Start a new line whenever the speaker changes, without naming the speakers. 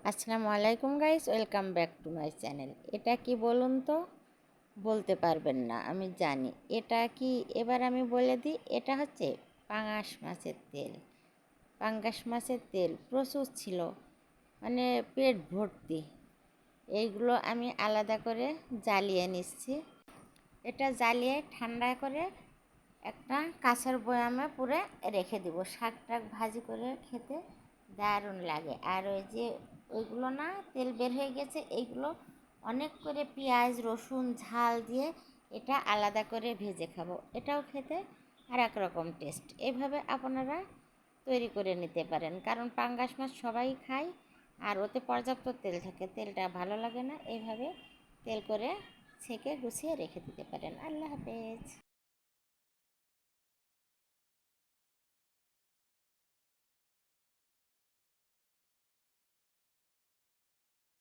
আসসালামু আলাইকুম guys, welcome back to my channel. এটা কি বলুন তো? বলতে পারবেন না, আমি জানি। এটা কি এবার আমি বলে দিই, এটা হচ্ছে পাঙাশ মাছের তেল। পাঙ্গাস মাছের তেল প্রচুর ছিল, মানে পেট ভর্তি। এইগুলো আমি আলাদা করে জ্বালিয়ে নিচ্ছি। এটা জ্বালিয়ে ঠান্ডা করে একটা কাঁচের বয়ামে পুরে রেখে দিব। শাক টাক ভাজি করে খেতে দারুণ লাগে। আর ওই যে ওইগুলো না তেল বের হয়ে গেছে, এইগুলো অনেক করে পেঁয়াজ রসুন ঝাল দিয়ে এটা আলাদা করে ভেজে খাবো। এটাও খেতে আর এক রকম টেস্ট। এভাবে আপনারা তৈরি করে নিতে পারেন, কারণ পাঙ্গাস মাছ সবাই খায় আর ওতে পর্যাপ্ত তেল থাকে, তেলটা ভালো লাগে না। এইভাবে তেল করে ছেঁকে গুছিয়ে রেখে দিতে পারেন। আল্লাহ হাফেজ।